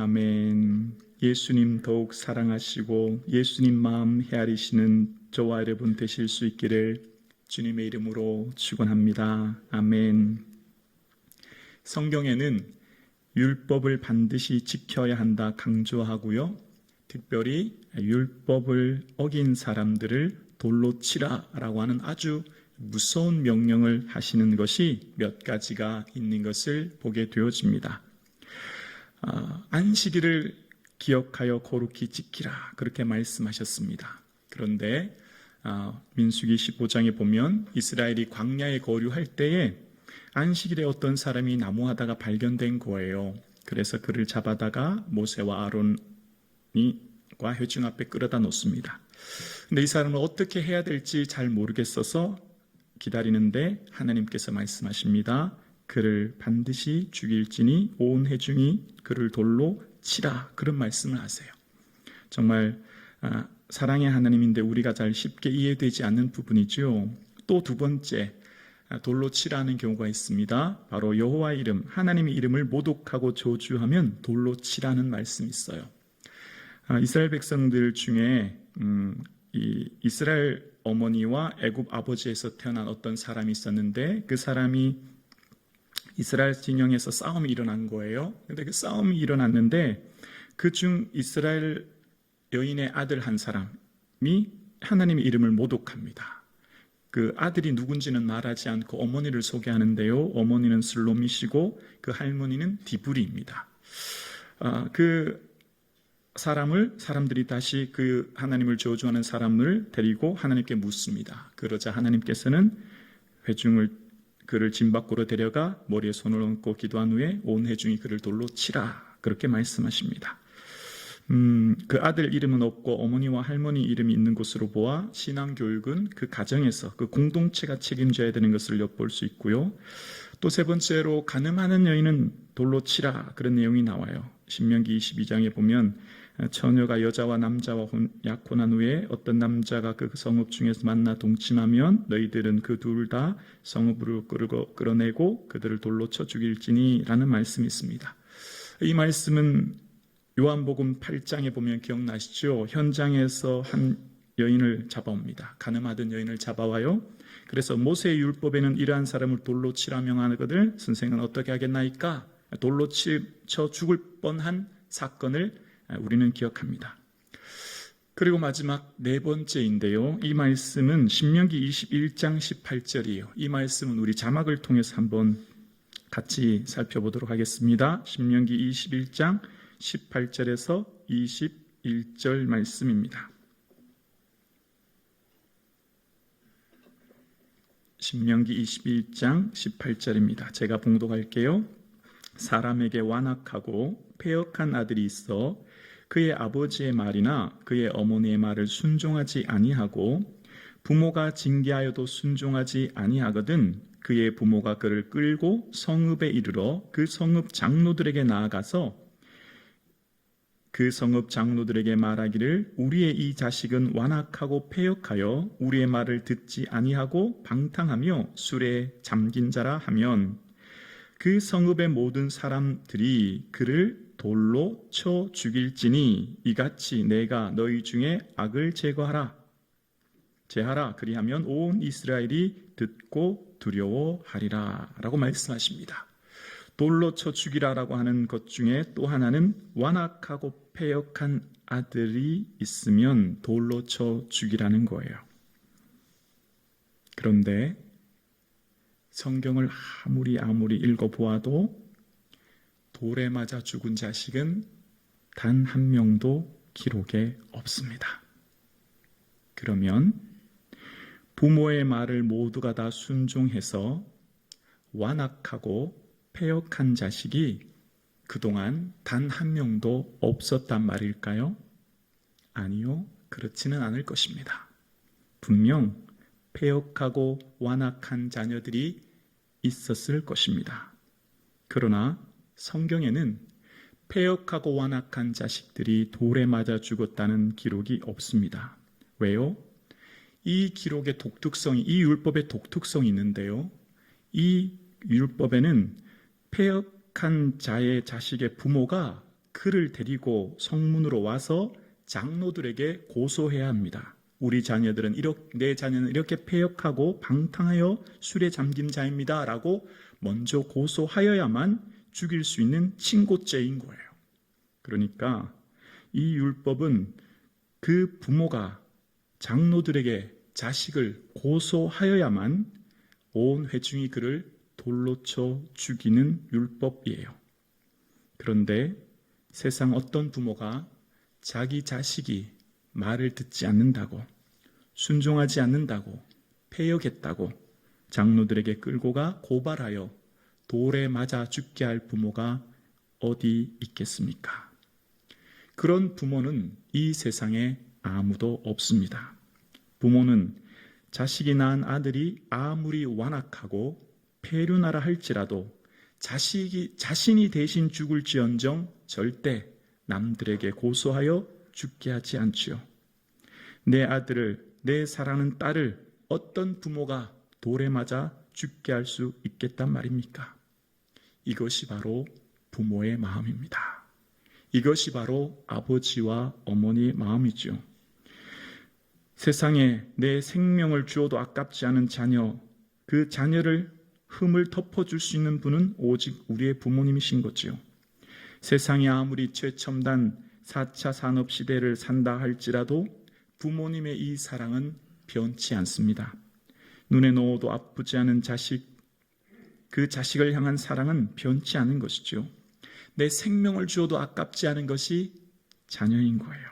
아멘. 예수님 더욱 사랑하시고 예수님 마음 헤아리시는 저와 여러분 되실 수 있기를 주님의 이름으로 축원합니다. 아멘. 성경에는 율법을 반드시 지켜야 한다 강조하고요. 특별히 율법을 어긴 사람들을 돌로 치라라고 하는 아주 무서운 명령을 하시는 것이 몇 가지가 있는 것을 보게 되어집니다. 안식일을 기억하여 거룩히 지키라 그렇게 말씀하셨습니다. 그런데 민수기 15장에 보면 이스라엘이 광야에 거류할 때에 안식일에 어떤 사람이 나무하다가 발견된 거예요. 그래서 그를 잡아다가 모세와 아론과 회중 앞에 끌어다 놓습니다. 근데 이 사람은 어떻게 해야 될지 잘 모르겠어서 기다리는데 하나님께서 말씀하십니다. 그를 반드시 죽일지니 온 회중이 그를 돌로 치라 그런 말씀을 하세요. 정말 사랑의 하나님인데 우리가 잘 쉽게 이해되지 않는 부분이죠. 또 두 번째 돌로 치라는 경우가 있습니다. 바로 여호와의 이름, 하나님의 이름을 모독하고 저주하면 돌로 치라는 말씀이 있어요. 이스라엘 백성들 중에 이 이스라엘 어머니와 애굽 아버지에서 태어난 어떤 사람이 있었는데 그 사람이 이스라엘 진영에서 싸움이 일어난 거예요. 근데 그 싸움이 일어났는데 그중 이스라엘 여인의 아들 한 사람이 하나님의 이름을 모독합니다. 그 아들이 누군지는 말하지 않고 어머니를 소개하는데요. 어머니는 슬로미시고 그 할머니는 디브리입니다. 그 사람들이 다시 그 하나님을 저주하는 사람을 데리고 하나님께 묻습니다. 그러자 하나님께서는 회중을 그를 진 밖으로 데려가 머리에 손을 얹고 기도한 후에 온 회중이 그를 돌로 치라 그렇게 말씀하십니다. 그 아들 이름은 없고 어머니와 할머니 이름이 있는 곳으로 보아 신앙교육은 그 가정에서 그 공동체가 책임져야 되는 것을 엿볼 수 있고요. 또 세 번째로 간음하는 여인은 돌로 치라 그런 내용이 나와요. 신명기 22장에 보면 처녀가 여자와 남자와 약혼한 후에 어떤 남자가 그 성읍 중에서 만나 동침하면 너희들은 그 둘 다 성읍으로 끌어내고 그들을 돌로 쳐 죽일지니 라는 말씀이 있습니다. 이 말씀은 요한복음 8장에 보면 기억나시죠? 현장에서 한 여인을 잡아옵니다. 간음하던 여인을 잡아와요. 그래서 모세의 율법에는 이러한 사람을 돌로 치라 명하거든 선생은 어떻게 하겠나이까? 돌로 쳐 죽을 뻔한 사건을 우리는 기억합니다. 그리고 마지막 네 번째인데요. 이 말씀은 신명기 21장 18절이에요. 이 말씀은 우리 자막을 통해서 한번 같이 살펴보도록 하겠습니다. 신명기 21장 18절에서 21절 말씀입니다. 신명기 21장 18절입니다. 제가 봉독할게요. 사람에게 완악하고 패역한 아들이 있어 그의 아버지의 말이나 그의 어머니의 말을 순종하지 아니하고 부모가 징계하여도 순종하지 아니하거든 그의 부모가 그를 끌고 성읍에 이르러 그 성읍 장로들에게 나아가서 그 성읍 장로들에게 말하기를 우리의 이 자식은 완악하고 패역하여 우리의 말을 듣지 아니하고 방탕하며 술에 잠긴 자라 하면 그 성읍의 모든 사람들이 그를 돌로 쳐 죽일지니 이같이 내가 너희 중에 악을 제하라 그리하면 온 이스라엘이 듣고 두려워하리라 라고 말씀하십니다. 돌로 쳐 죽이라라고 하는 것 중에 또 하나는 완악하고 패역한 아들이 있으면 돌로 쳐 죽이라는 거예요. 그런데 성경을 아무리 읽어보아도 돌에 맞아 죽은 자식은 단 한 명도 기록에 없습니다. 그러면 부모의 말을 모두가 다 순종해서 완악하고 패역한 자식이 그동안 단 한 명도 없었단 말일까요? 아니요, 그렇지는 않을 것입니다. 분명 패역하고 완악한 자녀들이 있었을 것입니다. 그러나 성경에는 패역하고 완악한 자식들이 돌에 맞아 죽었다는 기록이 없습니다. 왜요? 이 기록의 독특성이, 이 율법의 독특성이 있는데요. 이 율법에는 패역한 자의 자식의 부모가 그를 데리고 성문으로 와서 장로들에게 고소해야 합니다. 내 자녀는 이렇게 패역하고 방탕하여 술에 잠긴 자입니다 라고 먼저 고소하여야만 죽일 수 있는 친고죄인 거예요. 그러니까 이 율법은 그 부모가 장로들에게 자식을 고소하여야만 온 회중이 그를 돌로 쳐 죽이는 율법이에요. 그런데 세상 어떤 부모가 자기 자식이 말을 듣지 않는다고, 순종하지 않는다고, 패역했다고 장로들에게 끌고 가 고발하여 돌에 맞아 죽게 할 부모가 어디 있겠습니까? 그런 부모는 이 세상에 아무도 없습니다. 부모는 자식이 낳은 아들이 아무리 완악하고 폐륜하라 할지라도 자신이 대신 죽을지언정 절대 남들에게 고소하여 죽게 하지 않지요. 내 아들을, 내 사랑하는 딸을 어떤 부모가 돌에 맞아 죽게 할 수 있겠단 말입니까? 이것이 바로 부모의 마음입니다. 이것이 바로 아버지와 어머니의 마음이죠. 세상에 내 생명을 주어도 아깝지 않은 자녀, 그 자녀를 흠을 덮어줄 수 있는 분은 오직 우리의 부모님이신 거지요. 세상이 아무리 최첨단 4차 산업시대를 산다 할지라도 부모님의 이 사랑은 변치 않습니다. 눈에 넣어도 아프지 않은 자식, 그 자식을 향한 사랑은 변치 않은 것이죠. 내 생명을 주어도 아깝지 않은 것이 자녀인 거예요.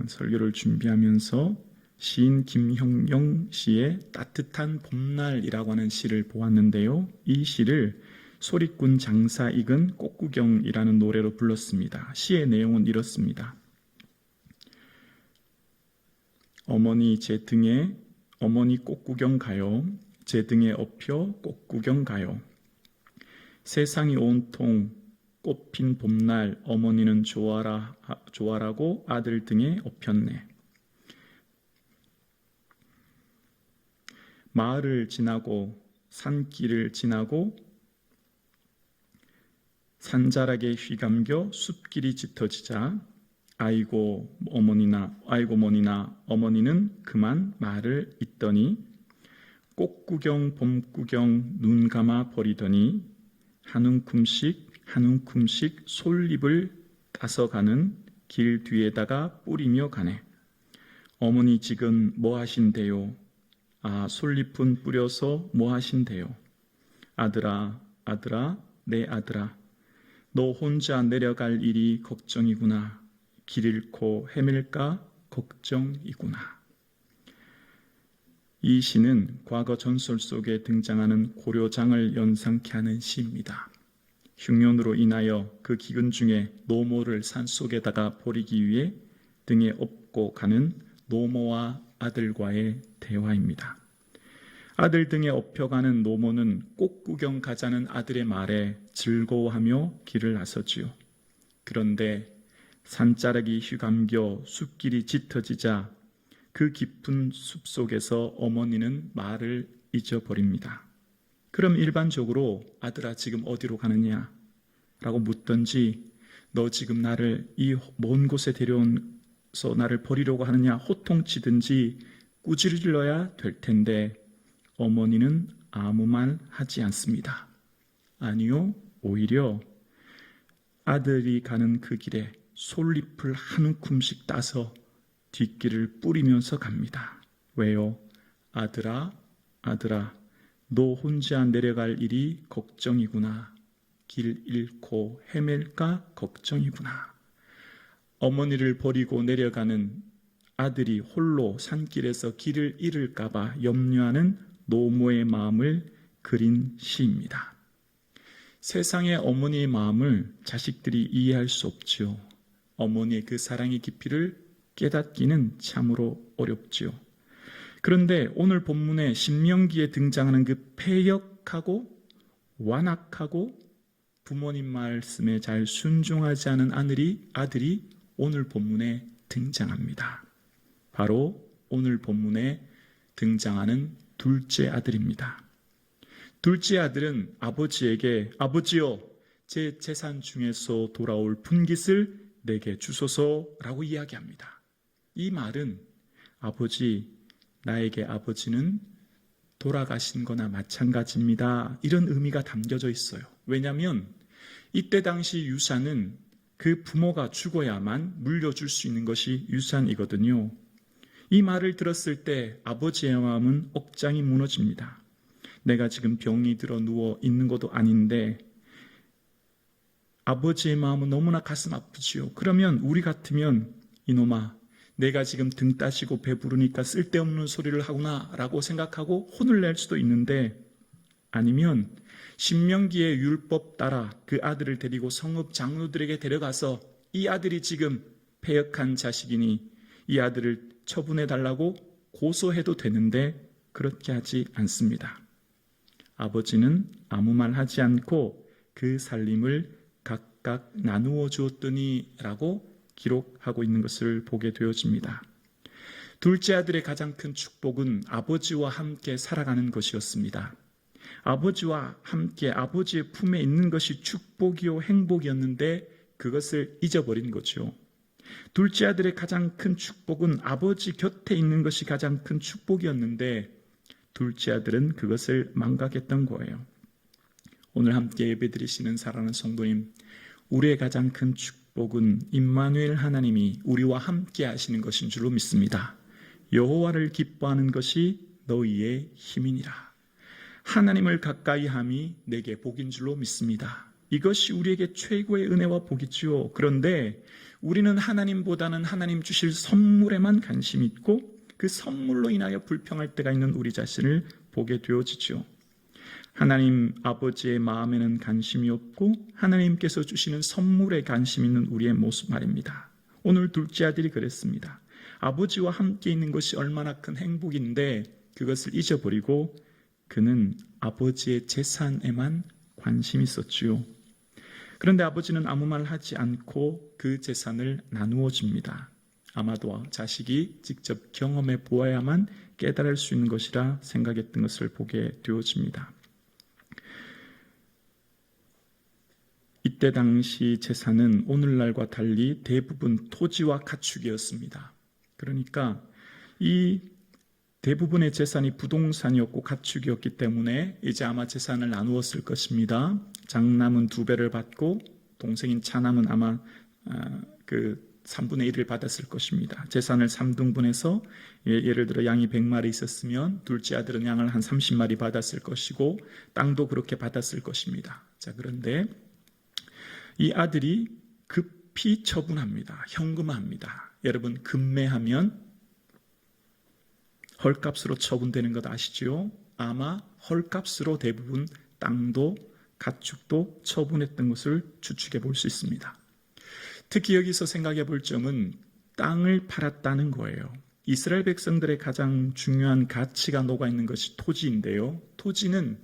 설교를 준비하면서 시인 김형영 씨의 따뜻한 봄날이라고 하는 시를 보았는데요. 이 시를 소리꾼 장사 익은 꽃구경이라는 노래로 불렀습니다. 시의 내용은 이렇습니다. 어머니 제 등에 어머니 꽃구경 가요. 제 등에 업혀 꽃구경 가요. 세상이 온통 꽃핀 봄날 어머니는 좋아라고 아들 등에 업혔네. 마을을 지나고 산길을 지나고 산자락에 휘감겨 숲길이 짙어지자 아이고 어머니나 어머니는 그만 말을 잇더니 꽃구경 봄구경 눈 감아 버리더니 한 움큼씩 솔잎을 따서 가는 길 뒤에다가 뿌리며 가네. 어머니 지금 뭐 하신대요? 아, 솔잎은 뿌려서 뭐 하신대요? 아들아, 내 아들아, 너 혼자 내려갈 일이 걱정이구나. 길 잃고 헤맬까 걱정이구나. 이 시는 과거 전설 속에 등장하는 고려장을 연상케 하는 시입니다. 흉년으로 인하여 그 기근 중에 노모를 산속에다가 버리기 위해 등에 업고 가는 노모와 아들과의 대화입니다. 아들 등에 업혀가는 노모는 꽃구경 가자는 아들의 말에 즐거워하며 길을 나서지요. 그런데 산자락이 휘감겨 숲길이 짙어지자 그 깊은 숲속에서 어머니는 말을 잊어버립니다. 그럼 일반적으로 아들아 지금 어디로 가느냐? 라고 묻던지 너 지금 나를 이 먼 곳에 데려온서 나를 버리려고 하느냐 호통치든지 꾸짖으려야 될 텐데 어머니는 아무 말 하지 않습니다. 아니요, 오히려 아들이 가는 그 길에 솔잎을 한 움큼씩 따서 뒷길을 뿌리면서 갑니다. 왜요? 아들아, 너 혼자 내려갈 일이 걱정이구나. 길 잃고 헤맬까 걱정이구나. 어머니를 버리고 내려가는 아들이 홀로 산길에서 길을 잃을까봐 염려하는 노모의 마음을 그린 시입니다. 세상의 어머니의 마음을 자식들이 이해할 수 없지요. 어머니의 그 사랑의 깊이를 깨닫기는 참으로 어렵지요. 그런데 오늘 본문의 신명기에 등장하는 그 패역하고 완악하고 부모님 말씀에 잘 순종하지 않은 아들이 오늘 본문에 등장합니다. 바로 오늘 본문에 등장하는 둘째 아들입니다. 둘째 아들은 아버지에게 아버지요, 제 재산 중에서 돌아올 분깃을 내게 주소서라고 이야기합니다. 이 말은 아버지, 나에게 아버지는 돌아가신 거나 마찬가지입니다. 이런 의미가 담겨져 있어요. 왜냐하면 이때 당시 유산은 그 부모가 죽어야만 물려줄 수 있는 것이 유산이거든요. 이 말을 들었을 때 아버지의 마음은 억장이 무너집니다. 내가 지금 병이 들어 누워 있는 것도 아닌데 아버지의 마음은 너무나 가슴 아프지요. 그러면 우리 같으면 이놈아, 내가 지금 등 따시고 배부르니까 쓸데없는 소리를 하구나 라고 생각하고 혼을 낼 수도 있는데, 아니면 신명기의 율법 따라 그 아들을 데리고 성읍 장로들에게 데려가서 이 아들이 지금 패역한 자식이니 이 아들을 처분해 달라고 고소해도 되는데 그렇게 하지 않습니다. 아버지는 아무 말 하지 않고 그 살림을 각각 나누어 주었더니 라고 기록하고 있는 것을 보게 되어집니다. 둘째 아들의 가장 큰 축복은 아버지와 함께 살아가는 것이었습니다. 아버지와 함께 아버지의 품에 있는 것이 축복이요 행복이었는데 그것을 잊어버린 거죠. 둘째 아들의 가장 큰 축복은 아버지 곁에 있는 것이 가장 큰 축복이었는데 둘째 아들은 그것을 망각했던 거예요. 오늘 함께 예배드리시는 사랑하는 성도님, 우리의 가장 큰 축복은 임마누엘 하나님이 우리와 함께 하시는 것인 줄로 믿습니다. 여호와를 기뻐하는 것이 너희의 힘이니라. 하나님을 가까이 함이 내게 복인 줄로 믿습니다. 이것이 우리에게 최고의 은혜와 복이지요. 그런데 우리는 하나님보다는 하나님 주실 선물에만 관심이 있고 그 선물로 인하여 불평할 때가 있는 우리 자신을 보게 되어지죠. 하나님 아버지의 마음에는 관심이 없고 하나님께서 주시는 선물에 관심 있는 우리의 모습 말입니다. 오늘 둘째 아들이 그랬습니다. 아버지와 함께 있는 것이 얼마나 큰 행복인데 그것을 잊어버리고 그는 아버지의 재산에만 관심이 있었지요. 그런데 아버지는 아무 말 하지 않고 그 재산을 나누어 줍니다. 아마도 자식이 직접 경험해 보아야만 깨달을 수 있는 것이라 생각했던 것을 보게 되어집니다. 이때 당시 재산은 오늘날과 달리 대부분 토지와 가축이었습니다. 그러니까 이 대부분의 재산이 부동산이었고 가축이었기 때문에 이제 아마 재산을 나누었을 것입니다. 장남은 2배를 받고 동생인 차남은 아마 그 3분의 1을 받았을 것입니다. 재산을 3등분해서 예를 들어 양이 100마리 있었으면 둘째 아들은 양을 한 30마리 받았을 것이고 땅도 그렇게 받았을 것입니다. 자, 그런데 이 아들이 급히 처분합니다. 현금화합니다. 여러분, 급매하면 헐값으로 처분되는 것 아시죠? 아마 헐값으로 대부분 땅도 가축도 처분했던 것을 추측해 볼 수 있습니다. 특히 여기서 생각해 볼 점은 땅을 팔았다는 거예요. 이스라엘 백성들의 가장 중요한 가치가 녹아있는 것이 토지인데요. 토지는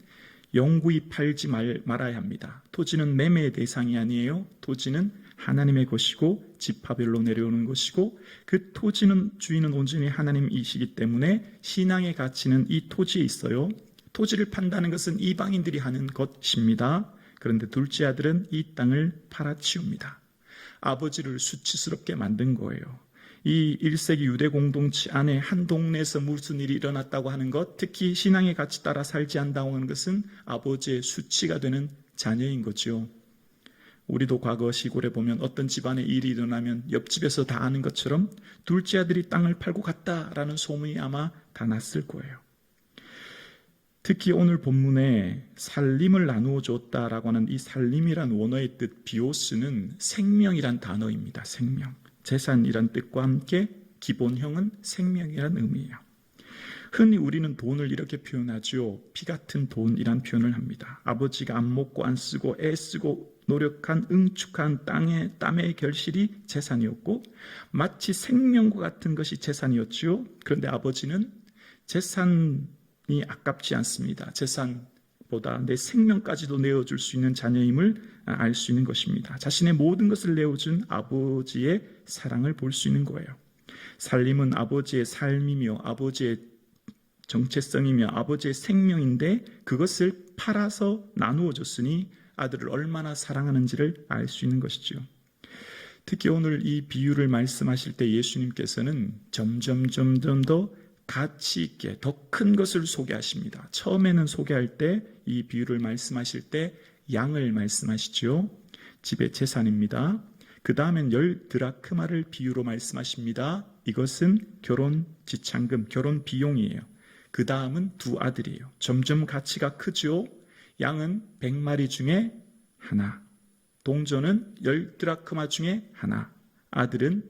영구히 팔지 말아야 합니다. 토지는 매매의 대상이 아니에요. 토지는 하나님의 것이고 지파별로 내려오는 것이고 그 토지는 주인은 온전히 하나님이시기 때문에 신앙의 가치는 이 토지에 있어요. 토지를 판다는 것은 이방인들이 하는 것입니다. 그런데 둘째 아들은 이 땅을 팔아치웁니다. 아버지를 수치스럽게 만든 거예요. 이 1세기 유대 공동체 안에 한 동네에서 무슨 일이 일어났다고 하는 것, 특히 신앙의 가치 따라 살지 않다고 하는 것은 아버지의 수치가 되는 자녀인 거죠. 우리도 과거 시골에 보면 어떤 집안에 일이 일어나면 옆집에서 다 아는 것처럼 둘째 아들이 땅을 팔고 갔다라는 소문이 아마 다 났을 거예요. 특히 오늘 본문에 살림을 나누어 줬다라고 하는 이 살림이란 원어의 뜻 비오스는 생명이란 단어입니다. 생명. 재산이란 뜻과 함께 기본형은 생명이란 의미예요. 흔히 우리는 돈을 이렇게 표현하죠. 피 같은 돈이란 표현을 합니다. 아버지가 안 먹고 안 쓰고 애쓰고 노력한 응축한 땀의 결실이 재산이었고 마치 생명과 같은 것이 재산이었죠. 그런데 아버지는 재산이 아깝지 않습니다. 재산보다 내 생명까지도 내어줄 수 있는 자녀임을 알 수 있는 것입니다. 자신의 모든 것을 내어준 아버지의 사랑을 볼 수 있는 거예요. 살림은 아버지의 삶이며 아버지의 정체성이며 아버지의 생명인데 그것을 팔아서 나누어 줬으니 아들을 얼마나 사랑하는지를 알 수 있는 것이죠. 특히 오늘 이 비유를 말씀하실 때 예수님께서는 점점 더 가치 있게 더 큰 것을 소개하십니다. 처음에는 소개할 때 이 비유를 말씀하실 때 양을 말씀하시죠. 집의 재산입니다. 그 다음엔 10드라크마를 비유로 말씀하십니다. 이것은 결혼 지참금, 결혼 비용이에요. 그 다음은 2 아들이에요. 점점 가치가 크죠. 양은 100마리 중에 하나, 동전은 10드라크마 중에 하나, 아들은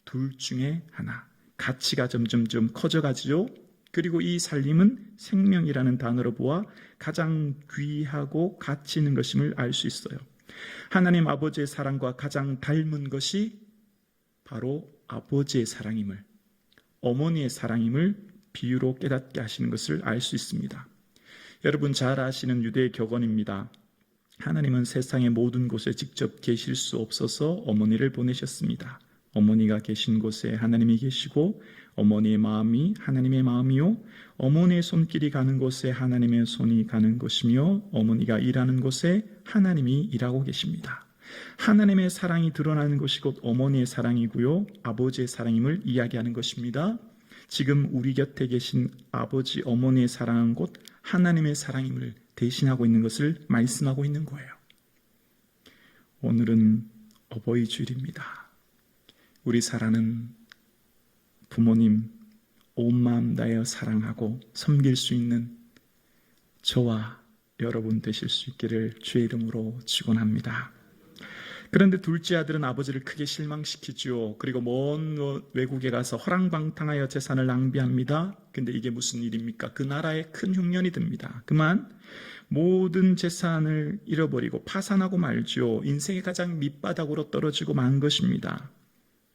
2 중에 하나. 가치가 점점 커져가지요. 그리고 이 살림은 생명이라는 단어로 보아 가장 귀하고 가치 있는 것임을 알 수 있어요. 하나님 아버지의 사랑과 가장 닮은 것이 바로 아버지의 사랑임을, 어머니의 사랑임을 비유로 깨닫게 하시는 것을 알 수 있습니다. 여러분 잘 아시는 유대의 격언입니다. 하나님은 세상의 모든 곳에 직접 계실 수 없어서 어머니를 보내셨습니다. 어머니가 계신 곳에 하나님이 계시고 어머니의 마음이 하나님의 마음이요, 어머니의 손길이 가는 곳에 하나님의 손이 가는 것이며 어머니가 일하는 곳에 하나님이 일하고 계십니다. 하나님의 사랑이 드러나는 것이 곧 어머니의 사랑이고요, 아버지의 사랑임을 이야기하는 것입니다. 지금 우리 곁에 계신 아버지, 어머니의 사랑은 곧 하나님의 사랑임을 대신하고 있는 것을 말씀하고 있는 거예요. 오늘은 어버이 주일입니다. 우리 사랑하는 부모님 온 마음 다하여 사랑하고 섬길 수 있는 저와 여러분 되실 수 있기를 주의 이름으로 축원합니다. 그런데 둘째 아들은 아버지를 크게 실망시키죠. 그리고 먼 외국에 가서 허랑방탕하여 재산을 낭비합니다. 근데 이게 무슨 일입니까? 그 나라에 큰 흉년이 듭니다. 그만 모든 재산을 잃어버리고 파산하고 말죠. 인생의 가장 밑바닥으로 떨어지고 만 것입니다.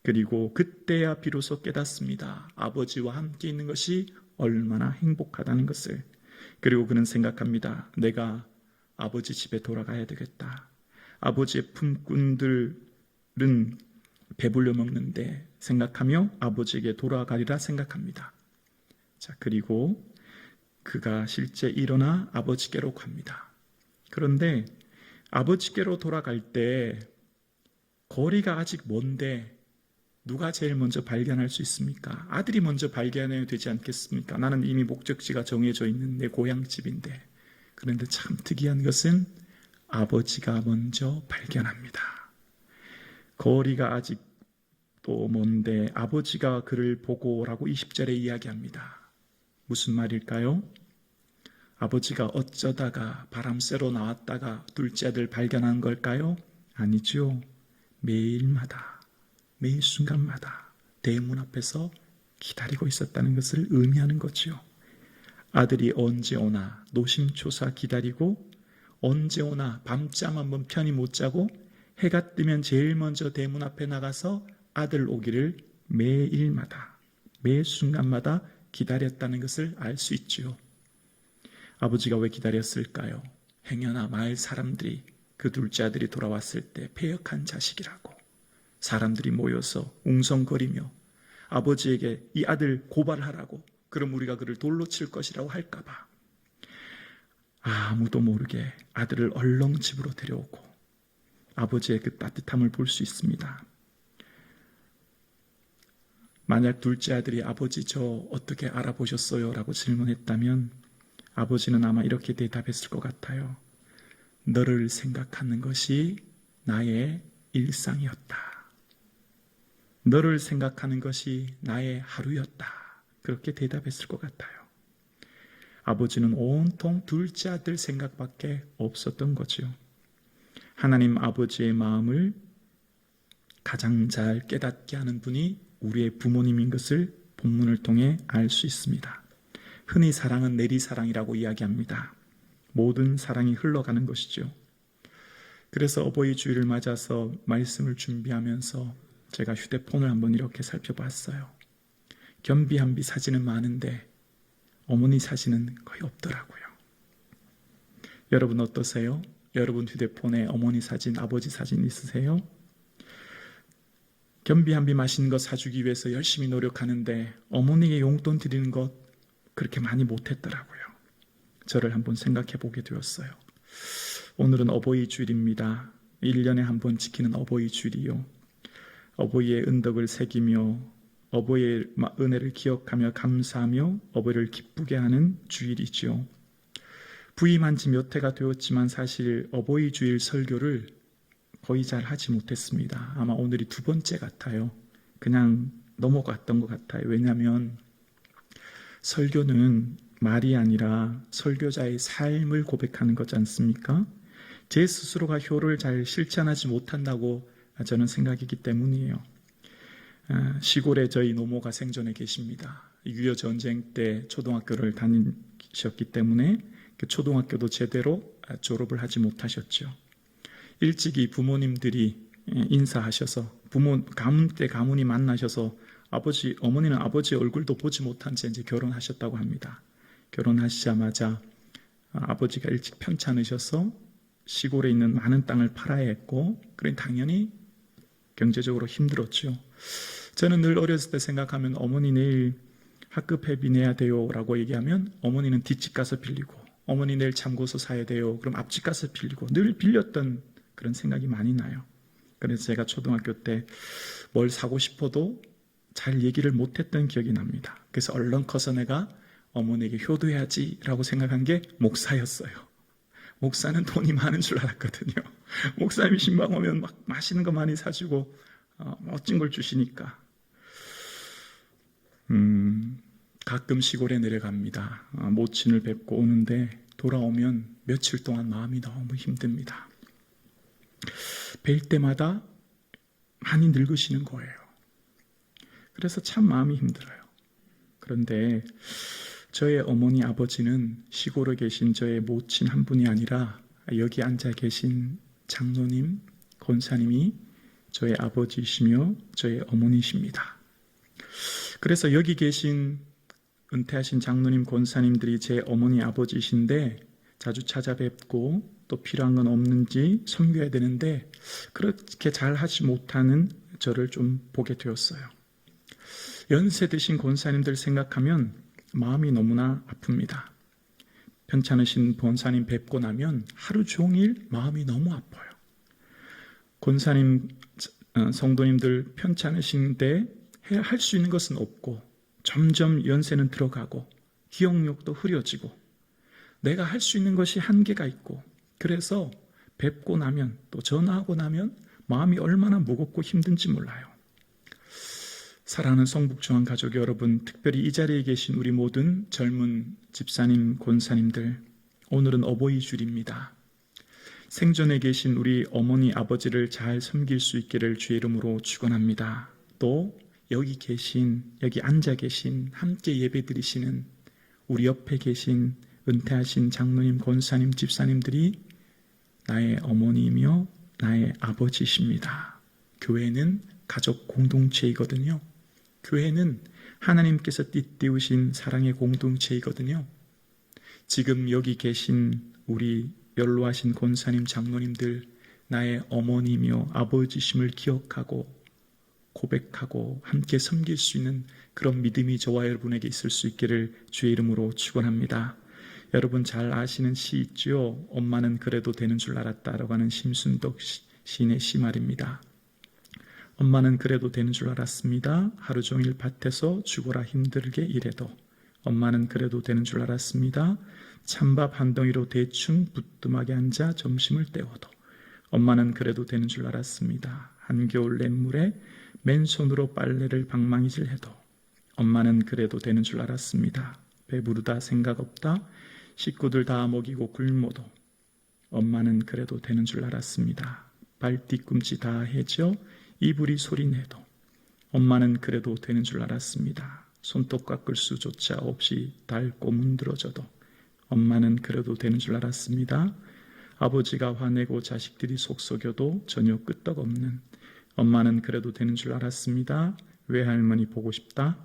그리고 그때야 비로소 깨닫습니다. 아버지와 함께 있는 것이 얼마나 행복하다는 것을. 그리고 그는 생각합니다. 내가 아버지 집에 돌아가야 되겠다. 아버지의 품꾼들은 배불려 먹는데 생각하며 아버지에게 돌아가리라 생각합니다. 자, 그리고 그가 실제 일어나 아버지께로 갑니다. 그런데 아버지께로 돌아갈 때 거리가 아직 먼데 누가 제일 먼저 발견할 수 있습니까? 아들이 먼저 발견해야 되지 않겠습니까? 나는 이미 목적지가 정해져 있는 내 고향집인데. 그런데 참 특이한 것은 아버지가 먼저 발견합니다. 거리가 아직 또 먼데 아버지가 그를 보고라고 20절에 이야기합니다. 무슨 말일까요? 아버지가 어쩌다가 바람 쐬러 나왔다가 둘째 아들 발견한 걸까요? 아니죠. 매일마다, 매일 순간마다 대문 앞에서 기다리고 있었다는 것을 의미하는 거죠. 아들이 언제 오나 노심초사 기다리고 언제 오나 밤잠 한번 편히 못 자고 해가 뜨면 제일 먼저 대문 앞에 나가서 아들 오기를 매일마다, 매 순간마다 기다렸다는 것을 알 수 있죠. 아버지가 왜 기다렸을까요? 행여나 마을 사람들이 그 둘째 아들이 돌아왔을 때 패역한 자식이라고 사람들이 모여서 웅성거리며 아버지에게 이 아들 고발하라고, 그럼 우리가 그를 돌로 칠 것이라고 할까봐 아무도 모르게 아들을 얼렁 집으로 데려오고 아버지의 그 따뜻함을 볼 수 있습니다. 만약 둘째 아들이 아버지 저 어떻게 알아보셨어요? 라고 질문했다면 아버지는 아마 이렇게 대답했을 것 같아요. 너를 생각하는 것이 나의 일상이었다. 너를 생각하는 것이 나의 하루였다. 그렇게 대답했을 것 같아요. 아버지는 온통 둘째 아들 생각밖에 없었던 거죠. 하나님 아버지의 마음을 가장 잘 깨닫게 하는 분이 우리의 부모님인 것을 본문을 통해 알 수 있습니다. 흔히 사랑은 내리사랑이라고 이야기합니다. 모든 사랑이 흘러가는 것이죠. 그래서 어버이 주일을 맞아서 말씀을 준비하면서 제가 휴대폰을 한번 이렇게 살펴봤어요. 겸비한비 사진은 많은데 어머니 사진은 거의 없더라고요. 여러분 어떠세요? 여러분 휴대폰에 어머니 사진, 아버지 사진 있으세요? 겸비한비 맛있는 거 사주기 위해서 열심히 노력하는데 어머니에게 용돈 드리는 것 그렇게 많이 못했더라고요. 저를 한번 생각해 보게 되었어요. 오늘은 어버이 주일입니다. 1년에 한 번 지키는 어버이 주일이요. 어버이의 은덕을 새기며 어버이의 은혜를 기억하며 감사하며 어버이를 기쁘게 하는 주일이지요. 부임한 지 몇 해가 되었지만 사실 어버이 주일 설교를 거의 잘 하지 못했습니다. 아마 오늘이 두 번째 같아요. 그냥 넘어갔던 것 같아요. 왜냐하면 설교는 말이 아니라 설교자의 삶을 고백하는 거지 않습니까? 제 스스로가 효를 잘 실천하지 못한다고 저는 생각이기 때문이에요. 시골에 저희 노모가 생존해 계십니다. 6.25 전쟁 때 초등학교를 다니셨기 때문에 그 초등학교도 제대로 졸업을 하지 못하셨죠. 일찍이 부모님들이 인사하셔서 가문 때 가문이 만나셔서 어머니는 아버지 얼굴도 보지 못한 채 이제 결혼하셨다고 합니다. 결혼하시자마자 아버지가 일찍 편찮으셔서 시골에 있는 많은 땅을 팔아야 했고, 그래 당연히 경제적으로 힘들었죠. 저는 늘 어렸을 때 생각하면 어머니 내일 학급 회비 내야 돼요 라고 얘기하면 어머니는 뒷집 가서 빌리고, 어머니 내일 참고서 사야 돼요. 그럼 앞집 가서 빌리고, 늘 빌렸던 그런 생각이 많이 나요. 그래서 제가 초등학교 때 뭘 사고 싶어도 잘 얘기를 못했던 기억이 납니다. 그래서 얼른 커서 내가 어머니에게 효도해야지 라고 생각한 게 목사였어요. 목사는 돈이 많은 줄 알았거든요. 목사님이 신방 오면 막 맛있는 거 많이 사주고 멋진 걸 주시니까. 가끔 시골에 내려갑니다. 모친을 뵙고 오는데 돌아오면 며칠 동안 마음이 너무 힘듭니다. 뵐 때마다 많이 늙으시는 거예요. 그래서 참 마음이 힘들어요. 그런데 저의 어머니 아버지는 시골에 계신 저의 모친 한 분이 아니라 여기 앉아 계신 장로님, 권사님이 저의 아버지이시며 저의 어머니이십니다. 그래서 여기 계신 은퇴하신 장로님, 권사님들이 제 어머니 아버지이신데 자주 찾아뵙고 또 필요한 건 없는지 섬겨야 되는데 그렇게 잘 하지 못하는 저를 좀 보게 되었어요. 연세 드신 권사님들 생각하면 마음이 너무나 아픕니다. 편찮으신 권사님 뵙고 나면 하루 종일 마음이 너무 아파요. 권사님, 성도님들 편찮으신데 할 수 있는 것은 없고 점점 연세는 들어가고 기억력도 흐려지고 내가 할 수 있는 것이 한계가 있고, 그래서 뵙고 나면 또 전화하고 나면 마음이 얼마나 무겁고 힘든지 몰라요. 사랑하는 성북중앙 가족 여러분, 특별히 이 자리에 계신 우리 모든 젊은 집사님, 권사님들, 오늘은 어버이 주일입니다. 생전에 계신 우리 어머니, 아버지를 잘 섬길 수 있기를 주의 이름으로 축원합니다. 또 여기 앉아 계신, 함께 예배드리시는 우리 옆에 계신 은퇴하신 장로님, 권사님, 집사님들이 나의 어머니이며 나의 아버지이십니다. 교회는 가족 공동체이거든요. 교회는 하나님께서 띠띠우신 사랑의 공동체이거든요. 지금 여기 계신 우리 연로하신 권사님, 장로님들, 나의 어머니며 아버지심을 기억하고 고백하고 함께 섬길 수 있는 그런 믿음이 저와 여러분에게 있을 수 있기를 주의 이름으로 축원합니다. 여러분 잘 아시는 시 있죠? 엄마는 그래도 되는 줄 알았다라고 하는 심순덕 시인의 시 말입니다. 엄마는 그래도 되는 줄 알았습니다. 하루 종일 밭에서 죽어라 힘들게 일해도. 엄마는 그래도 되는 줄 알았습니다. 찬밥 한 덩이로 대충 부뚜막에 앉아 점심을 때워도. 엄마는 그래도 되는 줄 알았습니다. 한겨울 냇물에 맨손으로 빨래를 방망이질 해도. 엄마는 그래도 되는 줄 알았습니다. 배부르다 생각 없다 식구들 다 먹이고 굶어도. 엄마는 그래도 되는 줄 알았습니다. 발 뒤꿈치 다 해져 이불이 소리내도. 엄마는 그래도 되는 줄 알았습니다. 손톱 깎을 수조차 없이 닳고 문드러져도. 엄마는 그래도 되는 줄 알았습니다. 아버지가 화내고 자식들이 속썩여도 전혀 끄떡없는. 엄마는 그래도 되는 줄 알았습니다. 외할머니 보고 싶다.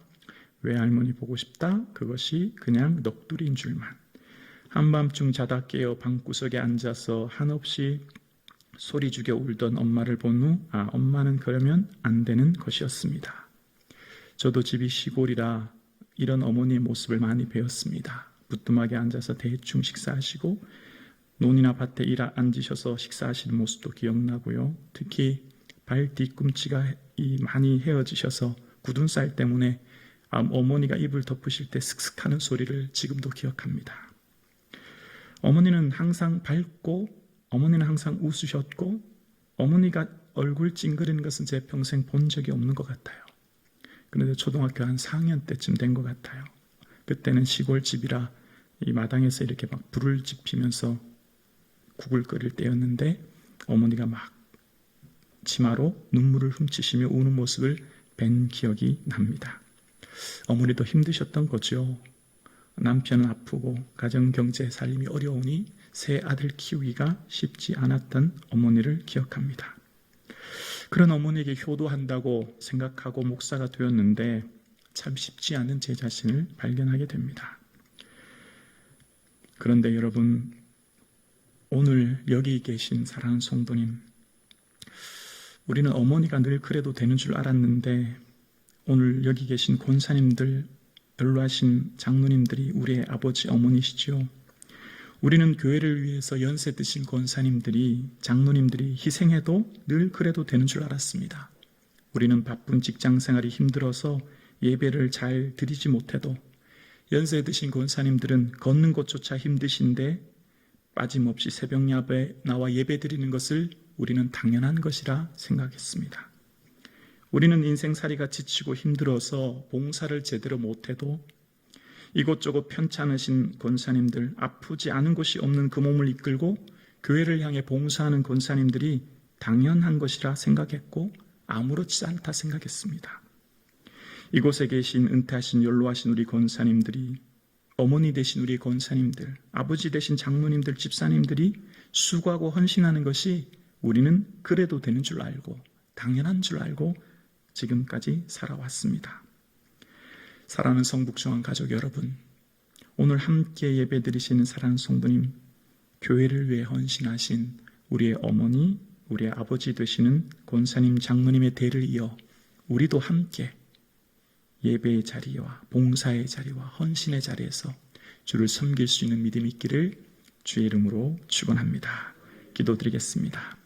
외할머니 보고 싶다. 그것이 그냥 넋두리인 줄만. 한밤중 자다 깨어 방구석에 앉아서 한없이 소리 죽여 울던 엄마를 본 후 엄마는 그러면 안 되는 것이었습니다. 저도 집이 시골이라 이런 어머니의 모습을 많이 배웠습니다. 부뚜막에 앉아서 대충 식사하시고 논이나 밭에 앉으셔서 식사하시는 모습도 기억나고요. 특히 발 뒤꿈치가 많이 헤어지셔서 굳은 쌀 때문에 어머니가 입을 덮으실 때 슥슥하는 소리를 지금도 기억합니다. 어머니는 항상 밝고 어머니는 항상 웃으셨고 어머니가 얼굴 찡그리는 것은 제 평생 본 적이 없는 것 같아요. 그런데 초등학교 한 4학년 때쯤 된 것 같아요. 그때는 시골집이라 이 마당에서 이렇게 막 불을 지피면서 국을 끓일 때였는데 어머니가 막 치마로 눈물을 훔치시며 우는 모습을 뵌 기억이 납니다. 어머니도 힘드셨던 거죠. 남편은 아프고 가정 경제 살림이 어려우니 세 아들 키우기가 쉽지 않았던 어머니를 기억합니다. 그런 어머니에게 효도한다고 생각하고 목사가 되었는데 참 쉽지 않은 제 자신을 발견하게 됩니다. 그런데 여러분, 오늘 여기 계신 사랑하는 성도님, 우리는 어머니가 늘 그래도 되는 줄 알았는데 오늘 여기 계신 권사님들, 연로하신 장로님들이 우리의 아버지 어머니시죠. 우리는 교회를 위해서 연세 드신 권사님들이, 장로님들이 희생해도 늘 그래도 되는 줄 알았습니다. 우리는 바쁜 직장 생활이 힘들어서 예배를 잘 드리지 못해도 연세 드신 권사님들은 걷는 것조차 힘드신데 빠짐없이 새벽 야배에 나와 예배 드리는 것을 우리는 당연한 것이라 생각했습니다. 우리는 인생살이가 지치고 힘들어서 봉사를 제대로 못해도 이곳저곳 편찮으신 권사님들, 아프지 않은 곳이 없는 그 몸을 이끌고 교회를 향해 봉사하는 권사님들이 당연한 것이라 생각했고 아무렇지 않다 생각했습니다. 이곳에 계신 은퇴하신 연로하신 우리 권사님들이, 어머니 되신 우리 권사님들, 아버지 되신 장로님들, 집사님들이 수고하고 헌신하는 것이 우리는 그래도 되는 줄 알고 당연한 줄 알고 지금까지 살아왔습니다. 사랑하는 성북중앙 가족 여러분, 오늘 함께 예배 드리시는 사랑하는 성도님, 교회를 위해 헌신하신 우리의 어머니, 우리의 아버지 되시는 권사님, 장로님의 대를 이어 우리도 함께 예배의 자리와 봉사의 자리와 헌신의 자리에서 주를 섬길 수 있는 믿음이 있기를 주의 이름으로 축원합니다. 기도드리겠습니다.